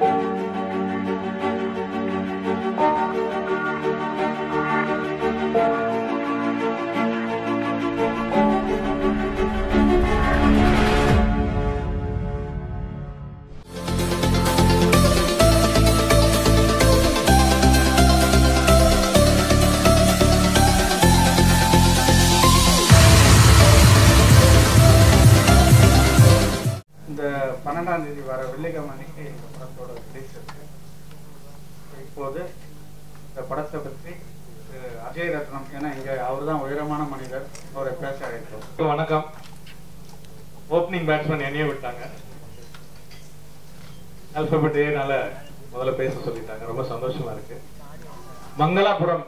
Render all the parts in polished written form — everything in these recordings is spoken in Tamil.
12ஆம் தேதி வர வெள்ளிக்கிழமை அன்னைக்கு இந்த படத்தோட ரிலீஸ் இருக்கு. இப்போது இந்த படத்தை பற்றி அஜய் ரத்னம், ஏன்னா இங்கே அவர் தான் உயரமான மனிதர், அவரை பேச அழைத்தோம். வணக்கம். ஓப்பனிங் பேட்ஸ்மேன் என்னையே விட்டாங்க, ஆல்பபெட் ஏனால முதல்ல பேச சொல்லிட்டாங்க. ரொம்ப சந்தோஷமா இருக்கு. மங்களாபுரம்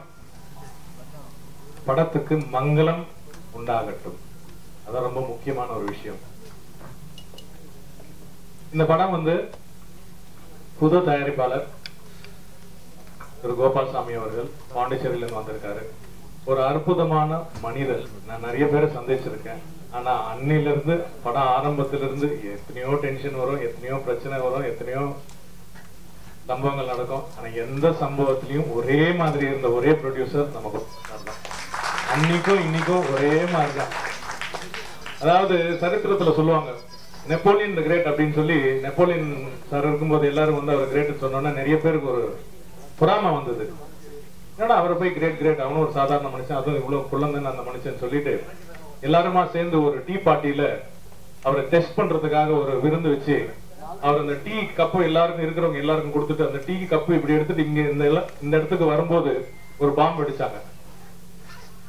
படத்துக்கு மங்களம் உண்டாகட்டும், அதான் ரொம்ப முக்கியமான ஒரு விஷயம். இந்த படம் வந்து புது தயாரிப்பாளர் திரு கோபால்சாமி அவர்கள் பாண்டிச்சேரியிலிருந்து வந்திருக்காரு. ஒரு அற்புதமான மனிதர். நான் நிறைய பேரை சந்திச்சிருக்கேன். ஆனா அன்னிலிருந்து படம் ஆரம்பத்திலிருந்து எத்தனையோ டென்ஷன் வரும், எத்தனையோ பிரச்சனை வரும், எத்தனையோ சம்பவங்கள் நடக்கும். ஆனா எந்த சம்பவத்திலையும் ஒரே மாதிரி இருந்த ஒரே ப்ரொடியூசர் நமக்கு அன்னைக்கும் இன்னைக்கும் ஒரே மாதிரி தான். அதாவது சரித்திரத்துல சொல்லுவாங்க, நெப்போலியன் தி கிரேட் அப்படின்னு சொல்லி, நெப்போலியன் சார் இருக்கும்போது எல்லாரும் வந்து அவர் கிரேட் சொன்னோன்னா நிறைய பேருக்கு ஒரு பொறாமை வந்தது. ஏன்னா அவரை போய் கிரேட் கிரேட், அவனும் ஒரு சாதாரண மனுஷன், அதுவும் இவ்வளவு குள்ளந்தன்னு அந்த மனுஷன் சொல்லிட்டு எல்லாருமா சேர்ந்து ஒரு டீ பார்ட்டியில அவரை டெஸ்ட் பண்றதுக்காக ஒரு விருந்து வச்சு அவர் அந்த டீ கப்பு எல்லாருக்கும் இருக்கிறவங்க எல்லாருக்கும் கொடுத்துட்டு அந்த டீ கப்பு இப்படி எடுத்துட்டு இங்க இந்த இடத்துக்கு வரும்போது ஒரு பாம்பு அடிச்சாங்க.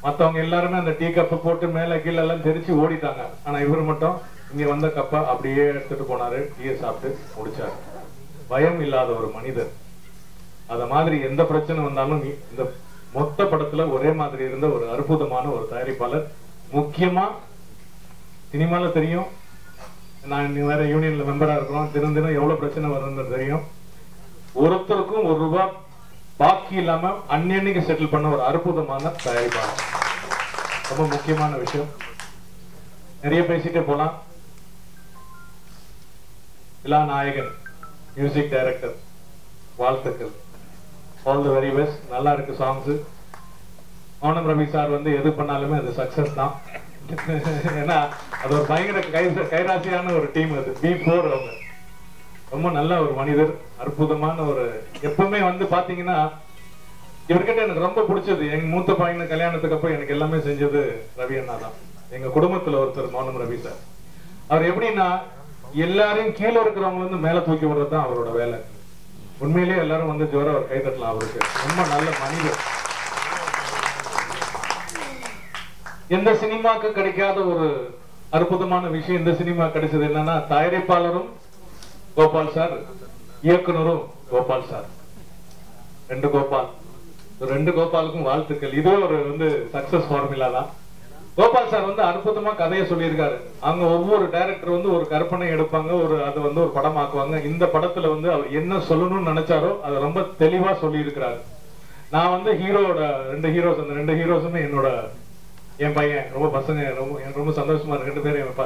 மத்தவங்க எல்லாருமே அந்த டீ கப்பை போட்டு மேல கீழே எல்லாம் தெரிச்சு ஓடிட்டாங்க. ஆனா இவர் மட்டும் இங்க வந்த கப்பை அப்படியே எடுத்துட்டு போனாரு, டீயை சாப்பிட்டு முடிச்சாரு. பயம் இல்லாத ஒரு மனிதர். அத மாதிரி எந்த பிரச்சனை வந்தாலும் இந்த மொத்த படத்துல ஒரே மாதிரி இருந்த ஒரு அற்புதமான ஒரு தயாரிப்பாளர். முக்கியமா சினிமால தெரியும், நான் வேற யூனியன்ல மெம்பரா இருக்கிறோம், தினம் தினம் எவ்வளவு பிரச்சனை வரும்னு தெரியும். ஒருத்தருக்கும் ₹1 பாக்கி இல்லாம அன்னைக்கு செட்டில் பண்ண ஒரு அற்புதமான தயாரிப்பாளர். ரொம்ப முக்கியமான விஷயம். நிறைய பேசிட்டே போலாம். நாயகன் மியூசிக் டைரக்டர், வாழ்த்துக்கள். All the very best. நல்லா இருக்கு சாங்ஸ். மௌனம் ரவி சார் வந்து எது பண்ணாலுமே அது சக்சஸ் தான். ஏன்னா அது ஒரு பயங்கர கைராசியான ஒரு டீம். அது B4 அவங்க ரொம்ப நல்ல ஒரு மனிதர், அற்புதமான ஒரு. எப்பவுமே வந்து பாத்தீங்கன்னா இவர்கிட்ட எனக்கு ரொம்ப பிடிச்சது, எங்க மூத்த பையன் கல்யாணத்துக்கு அப்ப எனக்கு எல்லாமே செஞ்சது ரவி அண்ணா தான். எங்க குடும்பத்துல ஒருத்தர் மௌனம் ரவி சார். அவர் எப்படின்னா எல்லாரையும் கீழே இருக்கிறவங்க வந்து மேல தூக்கி விடுறது தான் அவரோட வேலை. உண்மையிலேயே எல்லாரும் வந்து ஜோர அவர் கை தட்டலாம். அவருக்கு ரொம்ப நல்ல மனிதர். எந்த சினிமாக்கு கிடைக்காத ஒரு அற்புதமான விஷயம் இந்த சினிமா கிடைச்சது என்னன்னா, தயாரிப்பாளரும் கோபால் சார், இயக்குனரும் கோபால் சார். ரெண்டு கோபாலுக்கும் வாழ்த்துக்கள். இது ஒரு வந்து சக்சஸ் ஃபார்முலா தான். கோபால் சார் வந்து அற்புதமா கதையை சொல்லியிருக்காரு. அங்க ஒவ்வொரு டைரக்டர் வந்து ஒரு கற்பனை எடுப்பாங்க, அதை வந்து ஒரு படமாக்குவாங்க. இந்த படத்துல வந்து அவர் என்ன சொல்லணும்னு நினைச்சாரோ அதை ரொம்ப தெளிவா சொல்லி இருக்கிறாரு. நான் வந்து ஹீரோட 2 ஹீரோஸ், அந்த 2 ஹீரோஸுமே என்னோட என் பையன், ரொம்ப பசங்க, ரொம்ப சந்தோஷமா இருக்கு. 2 பேரும் என்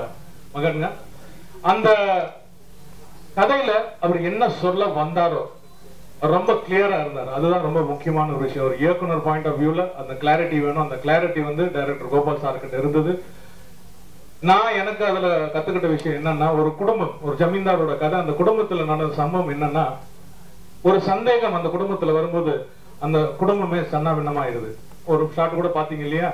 மகனுங்க. அந்த கதையில அவர் என்ன சொல்ல வந்தாரோ ரொம்ப கிளியரா இருந்தார். அதுதான் ரொம்ப முக்கியமான ஒரு விஷயம். ஒரு இயக்குனர் பாயிண்ட் ஆஃப் வியூல அந்த கிளாரிட்டி வேணும். அந்த கிளாரிட்டி வந்து டைரக்டர் கோபால் சார் கிட்ட இருந்தது. நான் எனக்கு அதுல கத்துக்கிட்ட விஷயம் என்னன்னா, ஒரு குடும்பம், ஒரு ஜமீன்தாரோட கதை, அந்த குடும்பத்துல நடந்த சம்பவம் என்னன்னா, ஒரு சந்தேகம் அந்த குடும்பத்துல வரும்போது அந்த குடும்பமே சன்னாபின்னமாயிருது. ஒரு ஷாட் கூட பாத்தீங்க இல்லையா,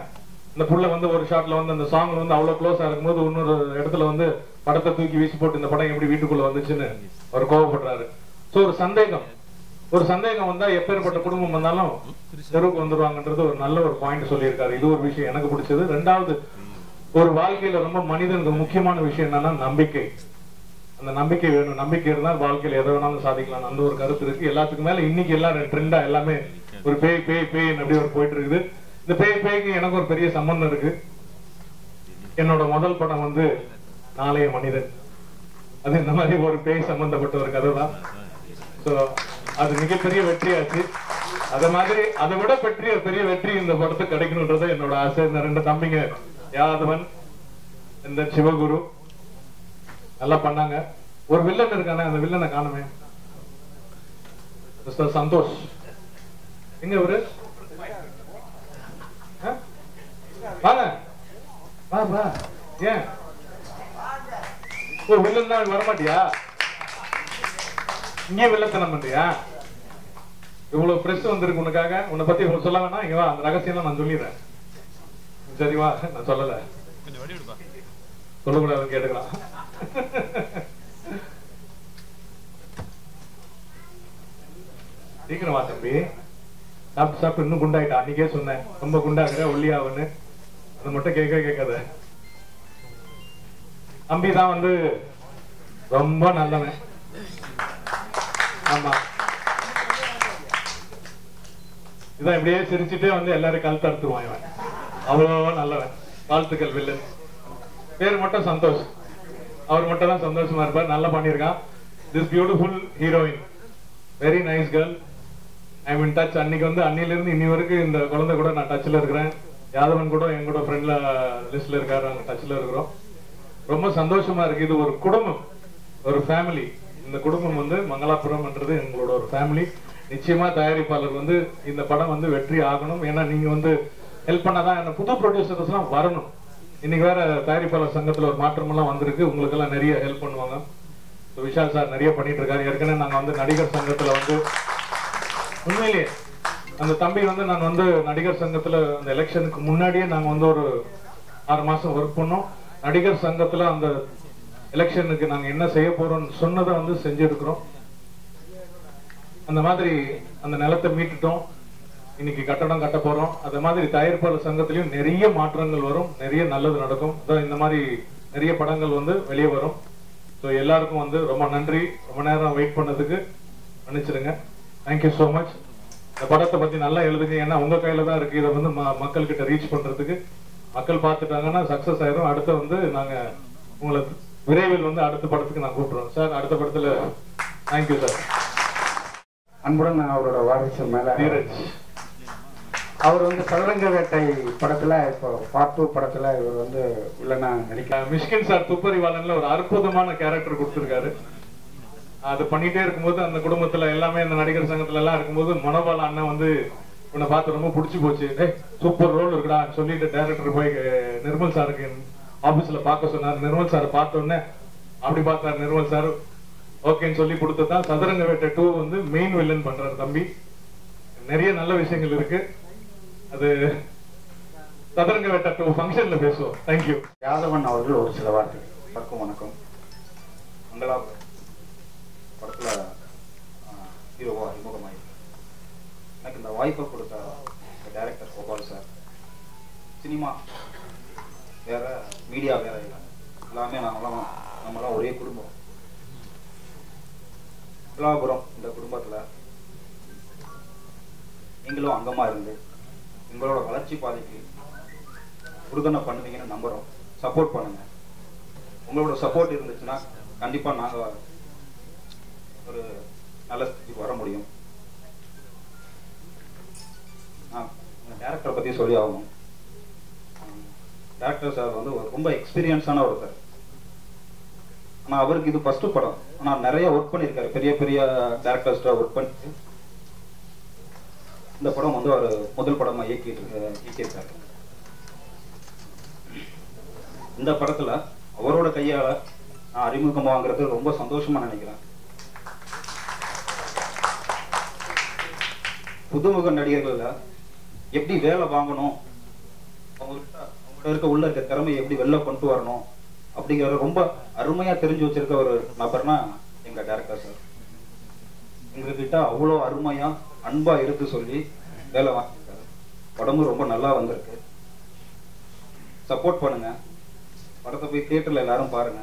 இந்த புள்ள வந்து ஒரு ஷாட்ல வந்து அந்த சாங் வந்து அவ்வளவு க்ளோஸா இருக்கும்போது இன்னொரு இடத்துல வந்து படத்தை தூக்கி வீசி போட்டு இந்த படம் எப்படி வீட்டுக்குள்ள வந்துச்சுன்னு அவர் கோவப்படுறாரு. சோ ஒரு சந்தேகம் வந்தா எப்பேற்பட்ட குடும்பம் வந்தாலும் தெருவுக்கு வந்துருவாங்கன்றது ஒரு நல்ல ஒரு பாயிண்ட் சொல்லியிருக்காரு. இது ஒரு விஷயம் எனக்கு பிடிச்சது. 2வது, ஒரு வாழ்க்கையில ரொம்ப மனிதனுக்கு முக்கியமான விஷயம் என்னன்னா நம்பிக்கை. அந்த நம்பிக்கை வேணும். நம்பிக்கை இருந்தால் வாழ்க்கையில எதை வேணாலும் சாதிக்கலாம். அந்த ஒரு கருத்து இருக்கு. எல்லாத்துக்கும் மேல இன்னைக்கு எல்லாம் ட்ரெண்டா எல்லாமே ஒரு பேய் அப்படி ஒரு போயிட்டு இருக்குது. இந்த பேய்க்கு எனக்கு ஒரு பெரிய சம்பந்தம் இருக்கு. என்னோட முதல் படம் வந்து நாளைய மனிதன். அது இந்த மாதிரி ஒரு பேய் சம்பந்தப்பட்ட ஒரு கதை தான். அது மிகப்பெரிய வெற்றியாச்சு. அத மாதிரி அதை விட பெரிய வெற்றி இந்த படத்துக்கு கிடைக்கணும்ன்றது என்னோட ஆசை. இந்த 2 தம்பிங்க, யாதவன், இந்த சிவகுரு நல்லா பண்ணாங்க. ஒரு வில்லன் இருக்கானே, அந்த வில்லனை காணுமே, மிஸ்டர் சந்தோஷ். எங்க இவரு? வாங்க வா வா. ஏன் ஓ வில்லன் தான் வரமாட்டியா? இங்கே வில்லத்தனம் பண்றியா? இவ்வளவு பிரஸ் வந்திருக்கு உனக்காக. உன்னை பத்தி இவ்வளவு சொல்ல வேணாம். இங்க வா, அந்த ரகசியம் நான் சொல்லிடுறேன். சரி வா, நான் சொல்லல, சொல்லக்கூடாதுன்னு கேட்டுக்கலாம். சீக்கிரம் வா தம்பி. சாப்பிட்டு சாப்பிட்டு இன்னும் குண்டாயிட்டா. அன்னைக்கே சொன்னேன் ரொம்ப குண்டாக்குற ஒல்லியாவன்னு. அது மட்டும் கேட்காத. தம்பி தான் வந்து ரொம்ப நல்லவன். ஆமா, இதான் இப்படியே சிரிச்சுட்டே வந்து எல்லாரும் கழுத்து அறுத்துருவான் இவன். அவ்வளோ நல்லவன். வாழ்த்துக்கள் வில்லன். பேர் மட்டும் சந்தோஷ். அவர் மட்டும் தான் சந்தோஷமா இருப்பார். நல்லா பண்ணியிருக்கான். This beautiful heroine, very nice girl. I mean touch. அன்னைக்கு வந்து அன்னிலிருந்து இன்னி வரைக்கும் இந்த குழந்தை கூட நான் டச்ல இருக்கிறேன். யாதவன் கூட என் கூட ஃப்ரெண்ட்ல லிஸ்ட்ல இருக்காரு. நாங்கள் டச்ல இருக்கிறோம். ரொம்ப சந்தோஷமா இருக்கு. இது ஒரு குடும்பம், ஒரு ஃபேமிலி. இந்த குடும்பம் வந்து மங்களாபுரம்ன்றது எங்களோட ஒரு ஃபேமிலி. நிச்சயமா தயாரிப்பாளர் வந்து இந்த படம் வந்து வெற்றி ஆகணும். ஏன்னா நீங்க வந்து ஹெல்ப் பண்ணாதான் என்ன புது ப்ரொடியூசர்ஸ் எல்லாம் வரணும். இன்னைக்கு வேற தயாரிப்பாளர் சங்கத்துல ஒரு மாற்றம் எல்லாம் வந்திருக்கு. உங்களுக்கு எல்லாம் நிறைய ஹெல்ப் பண்ணுவாங்க. விஷால் சார் நிறைய பண்ணிட்டு இருக்காரு. ஏற்கனவே நாங்க வந்து நடிகர் சங்கத்துல வந்து உண்மையிலேயே அந்த தம்பி வந்து நான் வந்து நடிகர் சங்கத்துல அந்த எலெக்ஷனுக்கு முன்னாடியே நாங்க வந்து ஒரு 6 மாசம் ஒர்க் பண்ணோம். நடிகர் சங்கத்துல அந்த எலெக்ஷனுக்கு நாங்க என்ன செய்ய போறோம்னு சொன்னதை வந்து செஞ்சிருக்கிறோம். அந்த மாதிரி அந்த நிலத்தை மீட்டுட்டோம். இன்னைக்கு கட்டடம் கட்ட போறோம். அதே மாதிரி தயாரிப்பாளர் சங்கத்திலையும் நிறைய மாற்றங்கள் வரும், நிறைய நல்லது நடக்கும். இந்த மாதிரி நிறைய படங்கள் வந்து வெளியே வரும். ஸோ எல்லாருக்கும் வந்து ரொம்ப நன்றி. ரொம்ப நேரம் வெயிட் பண்ணதுக்கு மன்னிச்சிடுங்க. Thank you so much. இந்த படத்தை பத்தி நல்லா எழுதுங்க. ஏன்னா உங்க கையில தான் இருக்கு. இதை வந்து மக்கள் கிட்ட ரீச் பண்றதுக்கு. மக்கள் பார்த்துட்டாங்கன்னா சக்சஸ் ஆயிரும். அடுத்த வந்து நாங்க உங்களை விரைவில் வந்து அடுத்த படத்துக்கு நான் கூப்பிடுறோம் சார். அடுத்த படத்துல தேங்க்யூ சார். அன்புடன் அவரோட வாரிசு மேல தீரஜ். அவர் வந்து சதுரங்க வேட்டை படத்துல இப்போ பார்ட் 2 படத்துல இவர் வந்து இல்லைன்னா நடிக்க மிஷ்கின் சார் துப்பறிவாளன்ல ஒரு அற்புதமான கேரக்டர் கொடுத்திருக்காரு. அது பண்ணிட்டே இருக்கும்போது அந்த குடும்பத்துல எல்லாமே அந்த நடிகர் சங்கத்துல எல்லாம் இருக்கும்போது மனோபால அண்ணன் வந்து உன்னை பார்த்து ரொம்ப பிடிச்சி போச்சு. சூப்பர் ரோல் இருக்குடா சொல்லிட்டு டைரக்டர் போய் நிர்மல் சாருக்கு ஆபீஸ்ல பார்க்க சொன்னார். நிர்மல் சார் பார்த்த உடனே அப்படி பார்த்தாரு நிர்மல் சார். ஓகேன்னு சொல்லி கொடுத்ததான் சதுரங்க வேட்டை 2 வந்து மெயின் வில்லன் பண்றாரு தம்பி. நிறைய நல்ல விஷயங்கள் இருக்கு. அது சதுரங்க வேட்டை 2 ஃபங்க்ஷன்ல பேசுவோம். தேங்க்யூ. யாதவன் அவர்கள் ஒரு சில வார்த்தைகள். வணக்கம் வணக்கம். மங்களாபுரம் படத்துல ஹீரோவா அறிமுகமாயிருக்கு. எனக்கு இந்த வாய்ப்பை கொடுத்த டைரக்டர் கோபால் சார். சினிமா வேற, மீடியா வேற இல்லை. எல்லாமே நம்மளாம் ஒரே குடும்பம். மங்களாபுரம் இந்த குடும்பத்துல நீங்களும் அங்கமா இருந்து எங்களோட வளர்ச்சி பாதைக்கு உறுதுணை பண்ணுவீங்கன்னு நம்புறோம். சப்போர்ட் பண்ணுங்க. உங்களோட சப்போர்ட் இருந்துச்சுன்னா கண்டிப்பா நாங்க ஒரு நல்ல ஸ்திதிக்கு வர முடியும். டைரக்டரை பத்தி சொல்லி ஆகணும். டைரக்டர் சார் வந்து ரொம்ப எக்ஸ்பீரியன்ஸான ஒருத்தர். ஆனா அவருக்கு இது ஃபர்ஸ்ட் படம். ஆனா நிறைய ஒர்க் பண்ணியிருக்காரு. பெரிய பெரிய டைரக்டர்ஸ்ட ஒர்க் பண்ணிட்டு இந்த படம் வந்து அவர் முதல் படமா இயக்கியிருக்காரு. இந்த படத்துல அவரோட கையால நான் அறிமுகமாகிறது ரொம்ப சந்தோஷமா நினைக்கிறேன். புதுமுக நடிகர்கள்ல எப்படி வேலை வாங்கணும், அவங்ககிட்ட உள்ள இருக்க திறமையை எப்படி வெளில கொண்டு வரணும் அப்படிங்கிற ரொம்ப அருமையா தெரிஞ்சு வச்சிருக்க ஒரு நபர்னா எங்க டைரக்டர் சார். எங்ககிட்ட அவ்வளோ அருமையா அன்பா எடுத்து சொல்லி வேலை வாங்கியிருக்காரு. படமும் ரொம்ப நல்லா வந்திருக்கு. சப்போர்ட் பண்ணுங்க. படத்தை போய் தியேட்டர்ல எல்லாரும் பாருங்க.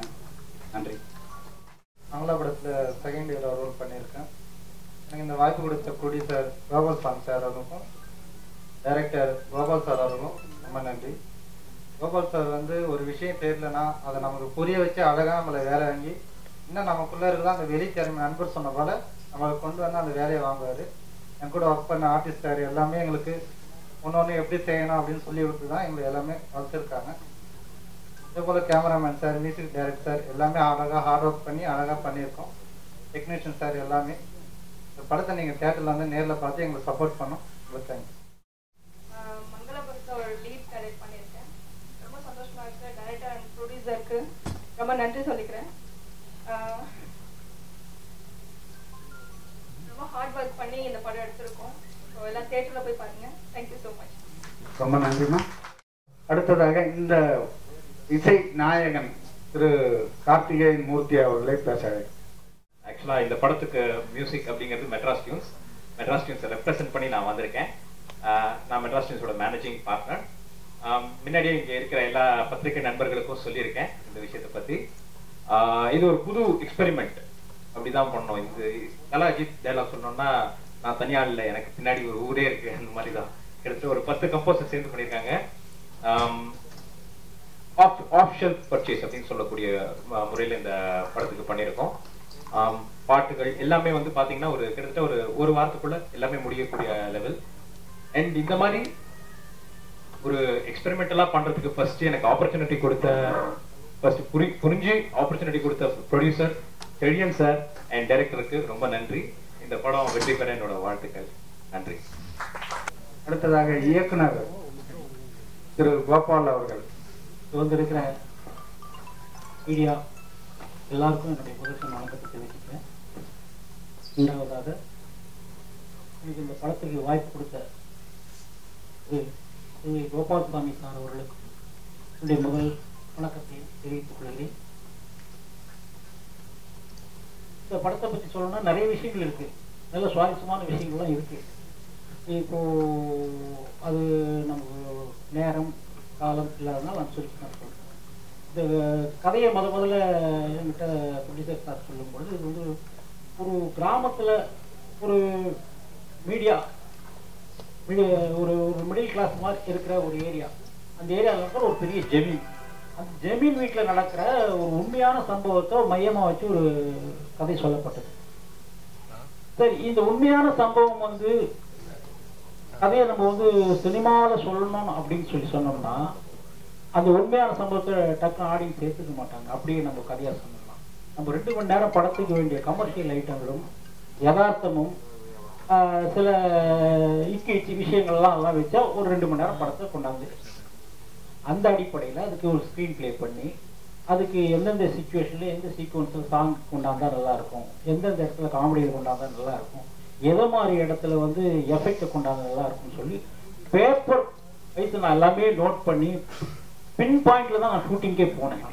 நன்றி. மங்களா படத்துல செகண்ட் இயர் ரோல் பண்ணியிருக்கேன். எனக்கு இந்த வாய்ப்பு கொடுத்த ப்ரொடியூசர் கோபால் சார் அவர்களுக்கும் டைரக்டர் கோபால் சார் அவர்களும் ரொம்ப நன்றி. கோபால் சார் வந்து ஒரு விஷயம் தெரியலன்னா அதை நமக்கு புரிய வச்சு அழகாக நம்மளை வேலை வாங்கி இன்னும் நமக்குள்ளே இருக்குதான் அந்த வெளி திறமை நண்பர் சொன்ன போல நம்மளை கொண்டு வந்து அந்த வேலையை வாங்குவார். என் கூட ஒர்க் பண்ண ஆர்டிஸ்டார் எல்லாமே எங்களுக்கு ஒன்று எப்படி செய்யணும் அப்படின்னு சொல்லி கொடுத்து தான் எங்களை எல்லாமே வளர்த்துருக்காங்க. இதே போல் கேமராமேன் சார், மியூசிக் டைரக்டர் எல்லாமே அழகாக ஹார்ட் ஒர்க் பண்ணி அழகாக பண்ணியிருக்கோம். டெக்னீஷியன் சார் எல்லாமே இந்த படத்தை நீங்கள் தியேட்டரில் வந்து நேரில் பார்த்து எங்களுக்கு சப்போர்ட் பண்ணோம். உங்களுக்கு தேங்க்ஸ். மங்களபுரத்தில் ஒரு லீட் டைரக்ட் பண்ணியிருக்கேன். ரொம்ப சந்தோஷமாக இருக்குது. டைரக்டர் அண்ட் ப்ரொடியூசருக்கு ரொம்ப நன்றி சொல்லிக்கிறேன். ரொம்ப ஹார்ட் ஒர்க் பண்ணி இந்த படம் எடுத்திருக்கோம். ஸோ எல்லாம் தியேட்டரில் போய் பாருங்கள். Thank you so much. ரொம்ப நன்றிமா. அடுத்ததாக இந்த இசை நாயகன் திரு கார்த்திகேயன் மூர்த்தி அவர்களை பேச. ஆக்சுவலாக இந்த படத்துக்கு மியூசிக் அப்படிங்கிறது மெட்ராஸ் டியூன்ஸை ரெப்ரசென்ட் பண்ணி நான் வந்திருக்கேன். நான் மெட்ராஸ் டியூன்ஸோட மேனேஜிங் பார்ட்னர். முன்னாடியே இங்கே இருக்கிற எல்லா பத்திரிகை நண்பர்களுக்கும் சொல்லியிருக்கேன் இந்த விஷயத்தை பற்றி. இது ஒரு புது எக்ஸ்பெரிமெண்ட் அப்படிதான் பண்ணோம். இது கலாஜித் டைலாக் சொன்னோம்னா நான் தனியாக இல்லை, எனக்கு பின்னாடி ஒரு ஊரே இருக்கு, அந்த மாதிரி தான். கிட்டத்தட்ட ஒரு 10 கம்போசர் சேர்ந்து பண்ணியிருக்காங்க. ஆஃப் ஷெல்ஃப் பர்ச்சேஸ் அப்படின்னு சொல்லக்கூடிய முறையில் இந்த படத்துக்கு பண்ணியிருக்கோம். பாட்டுகள் எல்லாமே வந்து பார்த்தீங்கன்னா ஒரு கிட்டத்தட்ட ஒரு வாரத்துக்குள்ள எல்லாமே முடியக்கூடிய லெவல். அண்ட் இந்த மாதிரி ஒரு எக்ஸ்பெரிமெண்டலாக பண்ணுறதுக்கு ஃபர்ஸ்ட் எனக்கு ஆப்பர்ச்சுனிட்டி கொடுத்த புரிஞ்சு ஆப்பர்ச்சுனிட்டி கொடுத்த ப்ரொடியூசர் செழியன் சார் அண்ட் டைரக்டருக்கு ரொம்ப நன்றி. இந்த படம் வெற்றி பெற என்னோட வாழ்த்துக்கள். நன்றி. அடுத்ததாக இயக்குனர் திரு கோபால் அவர்கள். வந்திருக்கிற மீடியா எல்லாருக்கும் என்னுடைய முதல் வணக்கத்தை தெரிவிச்சுக்கிறேன். இரண்டாவதாக எனக்கு இந்த படத்துக்கு வாய்ப்பு கொடுத்த திரு கோபால்சாமி சார் அவர்களுக்கு என்னுடைய முதல் வணக்கத்தை தெரிவித்துக் கொள்கிறேன். இந்த படத்தை பற்றி சொல்லணும்னா நிறைய விஷயங்கள் இருக்கு, நல்ல சுவாரஸ்யமான விஷயங்கள்லாம் இருக்கு. இப்போ அது நமக்கு நேரம் காலம் இல்லாதனால நான் சொல்லிட்டு சொல்றேன். இந்த கதையை முதல்ல என்கிட்ட ப்ரொடியூசர் சார் சொல்லும்பொழுது இது வந்து ஒரு கிராமத்தில் ஒரு மீடியா ஒரு மிடில் கிளாஸ் மாதிரி இருக்கிற ஒரு ஏரியா. அந்த ஏரியாவில் இருக்கிற ஒரு பெரிய ஜமீன், அந்த ஜமீன் வீட்டில் நடக்கிற ஒரு உண்மையான சம்பவத்தை மையமாக வச்சு ஒரு கதை சொல்லப்பட்டது. சரி, இந்த உண்மையான சம்பவம் வந்து கதையை நம்ம வந்து சினிமாவில் சொல்லணும் அப்படின்னு சொன்னோம்னா அந்த உண்மையான சம்பவத்தை டக்குனு ஆடியன்ஸ் சேர்த்துக்க மாட்டாங்க. அப்படியே நம்ம கதையாக சொன்னோம்னா நம்ம 2 மணி நேரம் படத்துக்கு வேண்டிய கமர்ஷியல் ஐட்டங்களும் யதார்த்தமும் சில இக்கி விஷயங்கள்லாம் எல்லாம் வச்சா ஒரு 2 மணி நேரம் படத்தை கொண்டாந்து அந்த அடிப்படையில் அதுக்கு ஒரு ஸ்க்ரீன் பிளே பண்ணி அதுக்கு எந்தெந்த சிச்சுவேஷனில் எந்த சீக்வன்ஸில் சாங் கொண்டாந்தா நல்லா இருக்கும், எந்தெந்த இடத்துல காமெடியில் கொண்டாந்தா நல்லா இருக்கும், எதை மாதிரி இடத்துல வந்து எஃபெக்டை கொண்டாந்தா நல்லா இருக்கும்னு சொல்லி பேப்பர் வைத்து நான் எல்லாமே நோட் பண்ணி பின் பாயிண்ட்ல தான் நான் ஷூட்டிங்கே போனேன்.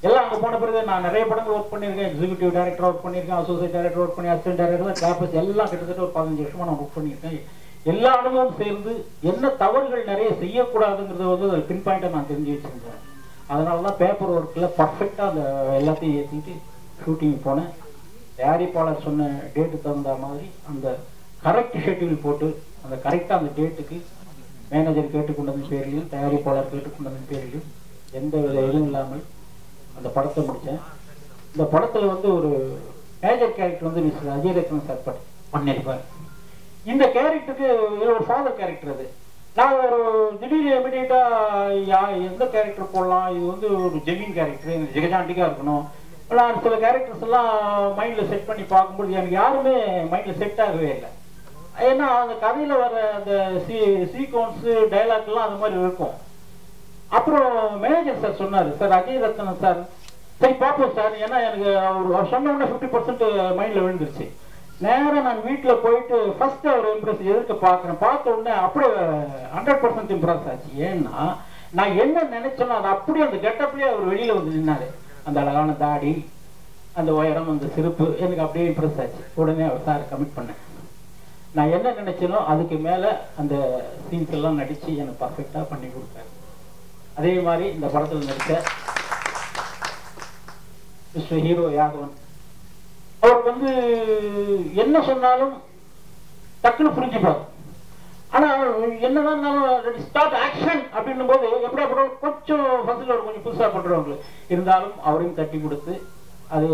எல்லாம் அங்கே போன பிறகு நான் நிறைய படங்கள் ஒர்க் பண்ணியிருக்கேன். எக்ஸிக்யூட்டிவ் டைரக்டர் ஒர்க் பண்ணியிருக்கேன், அசோசியேட் டைரக்டர் ஒர்க் பண்ணி, அசிஸ்டன்ட் டைரக்டர், கிளாப்பஸ் எல்லாம் கிட்டத்தட்ட ஒரு 15 வருஷமா நான் ஒர்க் பண்ணியிருக்கேன். எல்லா அனுபவம் சேர்ந்து என்ன தவறுகள் நிறைய செய்யக்கூடாதுங்கிறத வந்து பின் பாயிண்டை நான் தெரிஞ்சு வச்சிருந்தேன். அதனால தான் பேப்பர் ஒர்க்கில் பர்ஃபெக்டாக அந்த எல்லாத்தையும் ஏற்றிட்டு ஷூட்டிங் போனேன். தயாரிப்பாளர் சொன்ன டேட்டு தகுந்த மாதிரி அந்த கரெக்ட் ஷெட்யூல் போட்டு அந்த கரெக்டாக அந்த டேட்டுக்கு மேனேஜர் கேட்டுக்கொண்டதன் பேரிலையும் தயாரிப்பாளர் கேட்டுக்கொண்டதன் பேரிலையும் எந்த வித இதுவும் இல்லாமல் அந்த படத்தை முடித்தேன். இந்த படத்தில் வந்து ஒரு மேஜர் கேரக்டர் வந்து மிஸ்டர் அஜயரத்னம் சார் பண்ணியிருப்பார். இந்த கேரக்டருக்கு ஒரு ஃபாதர் கேரக்டர். அது நான் ஒரு திடீர்னு இமீடியட்டாக எந்த கேரக்டர் போடலாம், இது வந்து ஒரு ஜெமீன் கேரக்டர், எனக்கு ஜெகஜாண்டிக்காக இருக்கணும். நான் சில கேரக்டர்ஸ் எல்லாம் மைண்டில் செட் பண்ணி பார்க்கும்போது எனக்கு யாருமே மைண்டில் செட் ஆகவே இல்லை. ஏன்னா அந்த கதையில் வர அந்த சீக்வன்ஸு டைலாக்லாம் அது மாதிரி இருக்கும். அப்புறம் மேனேஜர் சார் சொன்னார், சார் அஜய் ரத்னம் சார், சரி பார்ப்போம் சார். ஏன்னா எனக்கு அவர் சொன்ன உடனே 50% மைண்டில் விழுந்துருச்சு. நேராக நான் வீட்டில் போயிட்டு ஃபர்ஸ்ட் அவர் இம்ப்ரெஸ் எதிர்க்க பார்க்குறேன். பார்த்த உடனே அப்படியே 100% இம்ப்ரெஸ் ஆச்சு. ஏன்னா நான் என்ன நினைச்சேனோ அது அப்படியே அந்த கெட்டப்லேயே அவர் வெளியில் வந்து நின்னாரு. அந்த அழகான தாடி, அந்த உயரம், அந்த சிரிப்பு எனக்கு அப்படியே இம்ப்ரெஸ் ஆச்சு. உடனே அவர் சார் கமிட் பண்ணேன். நான் என்ன நினைச்சேனோ அதுக்கு மேலே அந்த சீன்ஸ் எல்லாம் நடித்து எனக்கு பர்ஃபெக்டாக பண்ணி கொடுத்தாரு. அதே மாதிரி இந்த படத்தில் நடித்த மிஸ்டர் ஹீரோ யாதவன் அவர் வந்து என்ன சொன்னாலும் டக்குன்னு புரிஞ்சுப்பார். ஆனால் என்னதான் ஸ்டார்ட் ஆக்ஷன் அப்படின்னும் போது எப்படி அப்புறம் கொஞ்சம் ஃபர்ஸ்ட்ல ஒரு கொஞ்சம் புதுசாக பண்ணுறவங்க இருந்தாலும் அவரையும் தட்டி கொடுத்து அது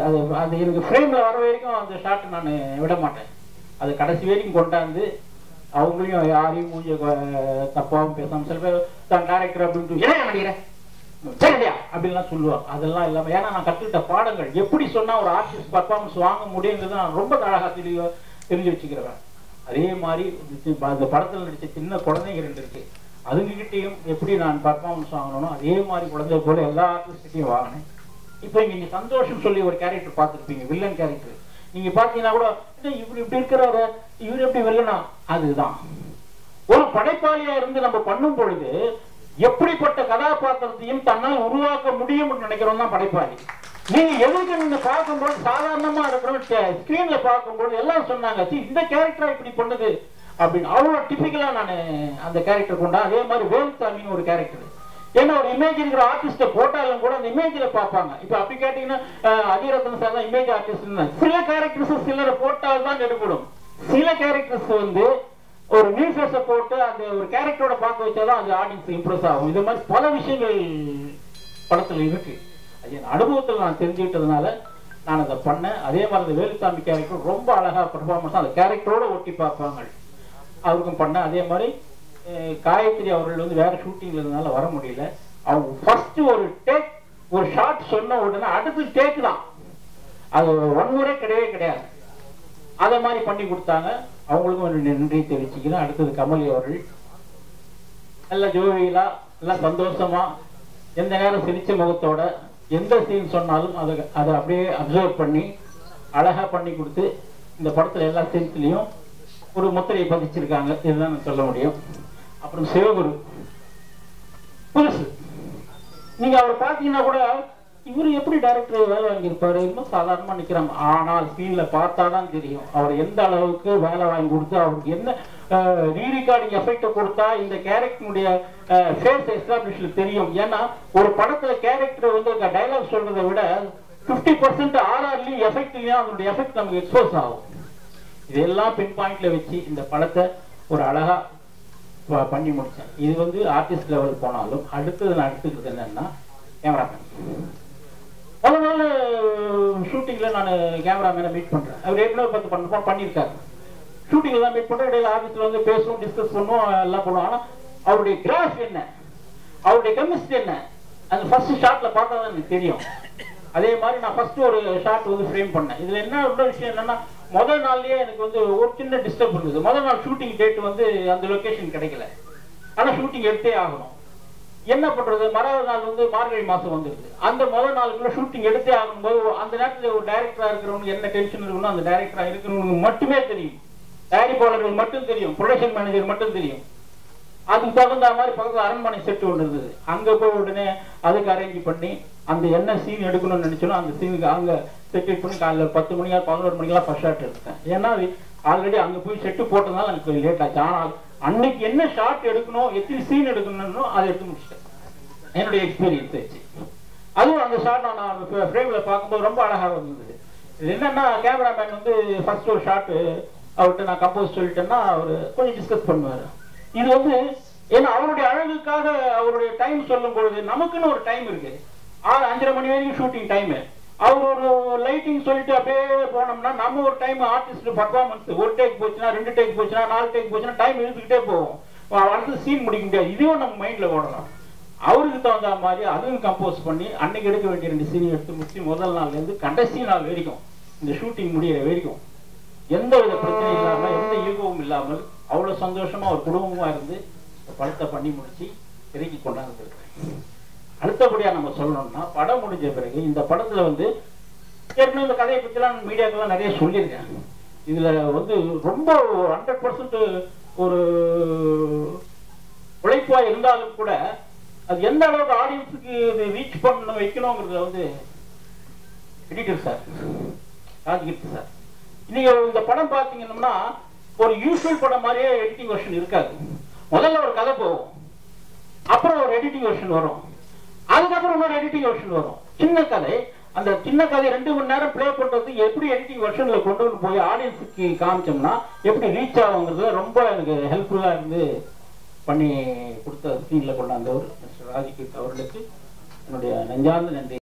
அது அது எனக்கு ஃப்ரேமில் வர வரைக்கும் அந்த ஷாட் நான் விட மாட்டேன். அது கடைசி வரைக்கும் கொண்டாந்து அவங்களையும் யாரையும் மூஞ்ச தப்பாகவும் பேசாமல் சில பேர் தான் டேரக்டர் அப்படின்ட்டு ஏன் நடிக்கிறேன் சரியா அப்படின்லாம் சொல்லுவாங்க. அதெல்லாம் இல்லாமல் ஏன்னா நான் கற்றுக்கிட்ட பாடங்கள் எப்படி சொன்னால் ஒரு ஆர்டிஸ்ட் பர்ஃபார்மன்ஸ் வாங்க முடியுங்கிறது நான் ரொம்ப அழகாக தெரிஞ்சு வச்சுக்கிறேன். அதே மாதிரி அந்த படத்தில் நடித்த சின்ன குழந்தைங்க 2 இருக்கு, அதுங்ககிட்டையும் எப்படி நான் பர்ஃபார்மன்ஸ் வாங்கணும் அதே மாதிரி குழந்தை போல எல்லா ஆர்டிஸ்ட்கிட்டையும் வாங்கினேன். இப்போ இங்கே சந்தோஷம் சொல்லி ஒரு கேரக்டர் பார்த்துருப்பீங்க, வில்லன் கேரக்டர். நீங்க பார்த்தீங்கன்னா கூட இவர் இப்படி இருக்கிறாரு, இவர் எப்படி வில்லனா, அதுதான் ஒரு படைப்பாளியா இருந்து நம்ம பண்ணும் பொழுது எப்படிப்பட்ட கதாபாத்திரத்தையும் தன்னால் உருவாக்க முடியும் நினைக்கிறோம் தான் படைப்பாளி. நீங்க எதுக்கு நீங்க பார்க்கும்போது சாதாரணமா இருக்கிறோம், ஸ்கிரீன்ல பார்க்கும்போது எல்லாம் சொன்னாங்க இந்த கேரக்டரா இப்படி பண்ணுது அப்படின்னு. அவ்வளவு டிபிக்கலா நான் அந்த கேரக்டர் கொண்டா. அதே மாதிரி வேலுசாமின்னு ஒரு கேரக்டர், ஏன்னா ஒரு இமேஜ் இருக்கிற ஆர்டிஸ்ட போட்டாலும் கூட அந்த இமேஜ்ல பார்ப்பாங்க. இப்ப அப்படி கேட்டீங்கன்னா அஜயரத்னம் சார் தான் இமேஜ் ஆர்டிஸ்ட். சில கேரக்டர்ஸ் சிலரை போட்டால் தான் எடுக்கணும். சில கேரக்டர்ஸ் வந்து ஒரு நியூ ஃபேஸை போட்டு அந்த ஒரு கேரக்டரோட பார்க்க வச்சாதான் அது ஆடியன்ஸ் இம்ப்ரெஸ் ஆகும். இது மாதிரி பல விஷயங்கள் படத்துல இருக்கு. அது என் அனுபவத்தில் நான் தெரிஞ்சுக்கிட்டதுனால நான் அதை பண்ணேன். அதே மாதிரி அந்த வேலுசாமி கேரக்டர் ரொம்ப அழகா பெர்ஃபார்மன்ஸ் அந்த கேரக்டரோட ஒட்டி பார்ப்பாங்க, அவருக்கும் பண்ணேன். அதே மாதிரி காயத்ரி அவர்கள் வந்து வேற ஷூட்டிங்ல இருந்தனால வர முடியல. அவங்க ஃபர்ஸ்ட் ஒரு ஷாட் சொன்ன உடனே அடுத்து டேக் தான், அது ஒன் முறை கிடையாது. அதை மாதிரி பண்ணி கொடுத்தாங்க, அவங்களுக்கும் ஒரு நன்றி தெரிவிச்சுக்கிறேன். அடுத்தது கமலி அவர்கள் நல்ல ஜோவியலா நல்லா சந்தோஷமா எந்த நேரம் சிரிச்ச முகத்தோட எந்த சீன் சொன்னாலும் அதை அப்படியே அப்சர்வ் பண்ணி அழகா பண்ணி கொடுத்து இந்த படத்துல எல்லா சீன்ஸ்லயும் ஒரு முத்திரையை பதிச்சிருக்காங்க, இதுதான் நான் சொல்ல முடியும். அப்புறம் சிவகுரு புதுசு, நீங்க அவர் பாத்தீங்கன்னா கூட இவரு எப்படி டைரக்டர் வேலை வாங்கியிருப்பாரு, இன்னும் சாதாரணமா நிக்கிறாங்க. ஆனால் ஸ்கிரீன்ல பார்த்தாதான் தெரியும் அவர் எந்த அளவுக்கு வேலை வாங்கி கொடுத்து அவருக்கு என்ன ரீரிகார்டிங் எஃபெக்ட் கொடுத்தா இந்த கேரக்டருடைய ஃபேஸ் எஸ்டாப்ளிஷ்ல தெரியும். ஏன்னா ஒரு படத்துல கேரக்டர் வந்து டைலாக் சொல்றதை விட 50% ஆர்ஆர்லயும் எஃபெக்ட்லயும் அதனுடைய எஃபெக்ட் நமக்கு எக்ஸ்போஸ் ஆகும். இதெல்லாம் பின் பாயிண்ட்ல வச்சு இந்த படத்தை ஒரு அழகா பண்ணி முடிச்சேன். இது வந்து ஆர்டிஸ்ட் லெவல் போனாலும் அடுத்தது நான் எடுத்துக்கிறது என்னன்னா கேமராமேன். முதல்ல ஷூட்டிங்ல நான் கேமராமேனை மீட் பண்றேன். அவர் ஏற்கனவே 10 பண்ணியிருக்காரு. ஷூட்டிங்ல தான் மீட் பண்றேன். இடையில ஆஃபீஸ்ல வந்து பேசுவோம், டிஸ்கஸ் பண்ணுவோம், எல்லாம் பண்ணுவோம். ஆனா அவருடைய கிராஃப் என்ன, அவருடைய கெமிஸ்ட்ரி என்ன, அந்த ஃபர்ஸ்ட் ஷாட்ல பார்த்தா தான் எனக்கு தெரியும். அதே மாதிரி நான் ஃபர்ஸ்ட் ஒரு ஷாட் வந்து ஃப்ரேம் பண்ணேன். இதுல என்ன ஒரு விஷயம் என்னன்னா முதல் நாள்லயே எனக்கு வந்து ஒரு சின்ன டிஸ்டர்ப் இருந்தது. முதல் நாள் ஷூட்டிங் டேட் வந்து அந்த லொகேஷன் கிடைக்கல, ஆனா ஷூட்டிங் எடுத்தே ஆகணும். என்ன பண்றது, மறாவது நாள் வந்து மார்கழி மாசம் வந்துருது. அந்த முதல் நாளுக்குள்ள ஷூட்டிங் எடுத்தே ஆகும்போது அந்த நேரத்துல ஒரு டைரக்டரா இருக்கிறவங்க என்ன டென்ஷன் இருக்கணும், அந்த டைரக்டரா இருக்கிறவங்க மட்டுமே தெரியும், தயாரிப்பாளர்கள் மட்டும் தெரியும், ப்ரொடக்ஷன் மேனேஜர் மட்டும் தெரியும். அதுக்கு தகுந்த மாதிரி பக்கத்துல அரண்மனை செட்டு ஒன்று இருந்தது. அங்க போய் உடனே அதுக்கு அரேஞ்ச் பண்ணி அந்த என்ன சீன் எடுக்கணும்னு நினைச்சோம் அந்த சீனுக்கு அங்க செட் பண்ணி காலையில் 10 மணிக்கா 11 மணிக்கெல்லாம் ஃபர்ஸ்ட் ஷாட் எடுத்தேன். ஏன்னா ஆல்ரெடி அங்க போய் செட்டு போட்டதுனால எனக்கு லேட் ஆச்சு. ஆனால் அன்னைக்கு என்ன ஷாட் எடுக்கணும், எத்தனை சீன் எடுக்கணும்னு அதை எடுத்து முடிச்சிட்டேன் என்னுடைய எக்ஸ்பீரியன்ஸ் வச்சு. அதுவும் அந்த ஷாட் நான் ஃப்ரேம்ல பார்க்கும்போது ரொம்ப அழகாக இருந்தது. இது என்னன்னா கேமராமேன் வந்து ஃபர்ஸ்ட் ஒரு ஷாட் அவர்கிட்ட நான் கம்போஸ் சொல்லிட்டேன்னா அவர் கொஞ்சம் டிஸ்கஸ் பண்ணுவார். இது வந்து ஏன்னா அவருடைய அழகுக்காக அவருடைய டைம் சொல்லும் பொழுது நமக்குன்னு ஒரு டைம் இருக்கு. 5:30 மணி வரைக்கும் ஷூட்டிங் டைம். அவர் ஒரு லைட்டிங் சொல்லிட்டு அப்படியே போனோம்னா நம்ம ஒரு டைம் ஆர்டிஸ்ட் பர்ஃபார்மன்ஸ் ஒரு டேக் போச்சுன்னா 2 டேக் போச்சுன்னா 4 டேக் போச்சுன்னா டைம் இழுத்துக்கிட்டே போகும். அடுத்து சீன் முடிக்க முடியாது. இதுவும் நம்ம மைண்ட்ல ஓடணும். அவருக்கு தகுந்த மாதிரி அதுவும் கம்போஸ் பண்ணி அன்னைக்கு எடுக்க வேண்டிய 2 சீன் எடுத்து முடிச்சு முதல் நாள்ல இருந்து கடைசி நாள் வரைக்கும் இந்த ஷூட்டிங் முடிகிற வரைக்கும் எந்த வித பிரச்சனையும் இல்லாம எந்த ஈகோவும் இல்லாமல் அவ்வளவு சந்தோஷமா ஒரு குடும்பமா இருந்து படத்தை பண்ணி முடிச்சு திரைக்கு கொண்டாந்துருக்கேன். அடுத்தபடியா நம்ம சொல்லணும்னா படம் முடிஞ்ச பிறகு இந்த படத்துல வந்து ஏற்கனவே இந்த கதையை பத்திலாம் மீடியாக்கெல்லாம் நிறைய சொல்லியிருக்கேன். இதுல வந்து ரொம்ப 100% ஒரு உழைப்பா இருந்தாலும் கூட அது எந்த அளவுக்கு ஆடியன்ஸுக்கு ரீச் பண்ண வைக்கணுங்கிறத வந்து எடிட்டர் சார் ராஜ்கிட் சார். இன்னைக்கு இந்த படம் பாத்தீங்கன்னா ஒரு யூஸ்வல் படம் மாதிரியே எடிட்டிங் வெர்ஷன் இருக்காது. முதல்ல ஒரு கதை போகும், அப்புறம் ஒரு எடிட்டிங் வெர்ஷன் வரும், அதுக்கப்புறம் இன்னொரு எடிட்டிங் வெர்ஷன் வரும். சின்ன கதை, அந்த சின்ன கதை 2 மணி நேரம் பிளே பண்றது எப்படி எடிட்டிங் வெர்ஷன்ல கொண்டு வந்து போய் ஆடியன்ஸுக்கு காமிச்சோம்னா எப்படி ரீச் ஆகுங்கிறது ரொம்ப எனக்கு ஹெல்ப்ஃபுல்லா இருந்து பண்ணி கொடுத்த சீன்ல கொண்டாந்தவர் மிஸ்டர் ராஜ்கிட் அவர்களுக்கு என்னுடைய நெஞ்சார்ந்த நன்றி.